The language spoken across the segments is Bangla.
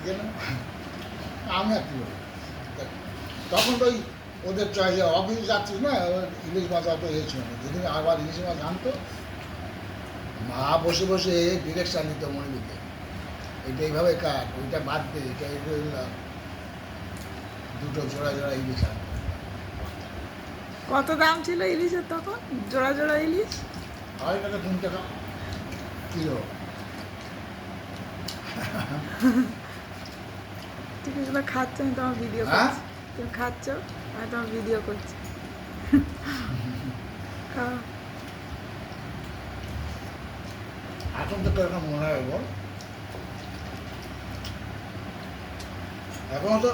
কেন আমি আর কি বলি, তখন তো ওই ওদের চয়েসে অফিস যাচ্ছিস না, ইলিশ মাছ অত ইয়ে ছিল না। যেদিন আবার ইলিশ মাছ আনতো, মা বসে বসে ডিরেকশন দিত মনিদিকে, এটা এইভাবে কাট, ওইটা বাদ দে, এটা দুটো জোড়া জোড়া ইলিশ আনতো। কত দাম ছিল ইলিশের তখন, জোড়া জোড়া ইলিশ? 2.5 টাকা 3 টাকা কিলো। তুমি এগুলো খাচ্ছ, আমি তোমার ভিডিও হ্যাঁ? করছি। তুমি খাচ্ছ, আমি তোমার ভিডিও করছি। খাও। এখন তো এরকম মনে হয় বল, এখন তো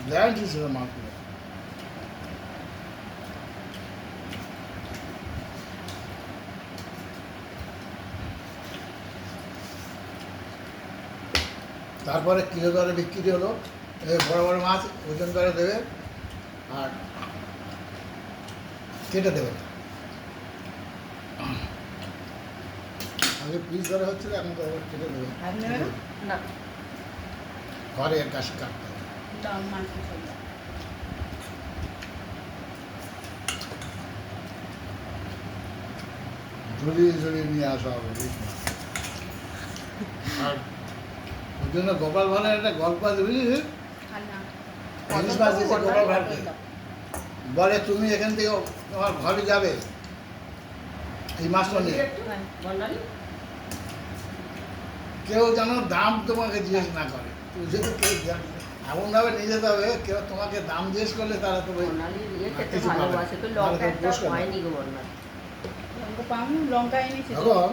গ্যারান্টি ছিল মাছগুলো। তারপরে কিলো দরে বিক্রি হলো, এই বড় বড় মাছ ওজন করে দেবে আর কেটে দেবে না। আগে পিস ধরে হচ্ছিল, এখন তো আবার কেটে দেবে। না ঘরে কাশি কাটতে হবে। দাম মাছ ঝুলিয়ে ঝুলিয়ে নিয়ে আসা হবে, ইলিশ মাছ। আর ওই জন্য গোপাল ভাড়ের একটা গল্প আছে বুঝলি, ইলিশ মাছ দিয়েছে গোপাল ভাড়কে, বলে তুমি এখান থেকে তোমার ঘরে যাবে এই মাছটা নিয়ে, কেউ যেন দাম তোমাকে জিজ্ঞেস না করে। তুমি যদি কেউ এমনভাবে নিয়ে যেতে হবে, কেউ তোমাকে দাম জিজ্ঞেস করলে তারা তো ওই কিছু পাবে না। তাহলে তো পুরস্কার পাবে। লঙ্কা এনেছি এখন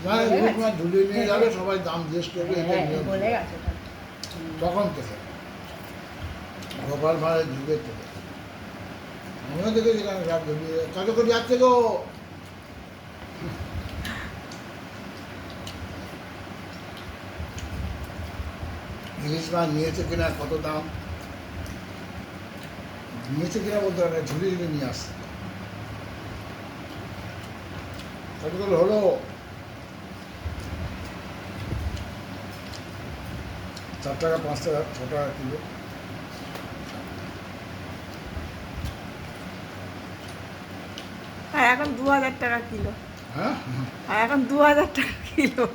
না, ইলিশ মাছ ঝুলিয়ে নিয়ে যাবে, সবাই দাম জিজ্ঞেস করবে, এটা নিয়ম। বলে গেছে তখন থেকে গোপাল ভাড়ের যুগের থেকে আমিও দেখেছিলাম সব ঝুলিয়ে, কত করে যাচ্ছে গো। ইলিশ মাছ নিয়েছে কিনা, কত দাম নিয়েছে কিনা বলতে পারে, ঝুলিয়ে ঝুলিয়ে নিয়ে আসছে। কত করে হলো, 4 টাকা 5 টাকা 6 টাকা কিলো। আর এখন 2000 টাকা কিলো। হ্যাঁ, আর এখন 2000 টাকা কিলো।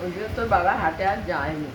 ওই জন্য তোর বাবা হাটে আর যায়নি।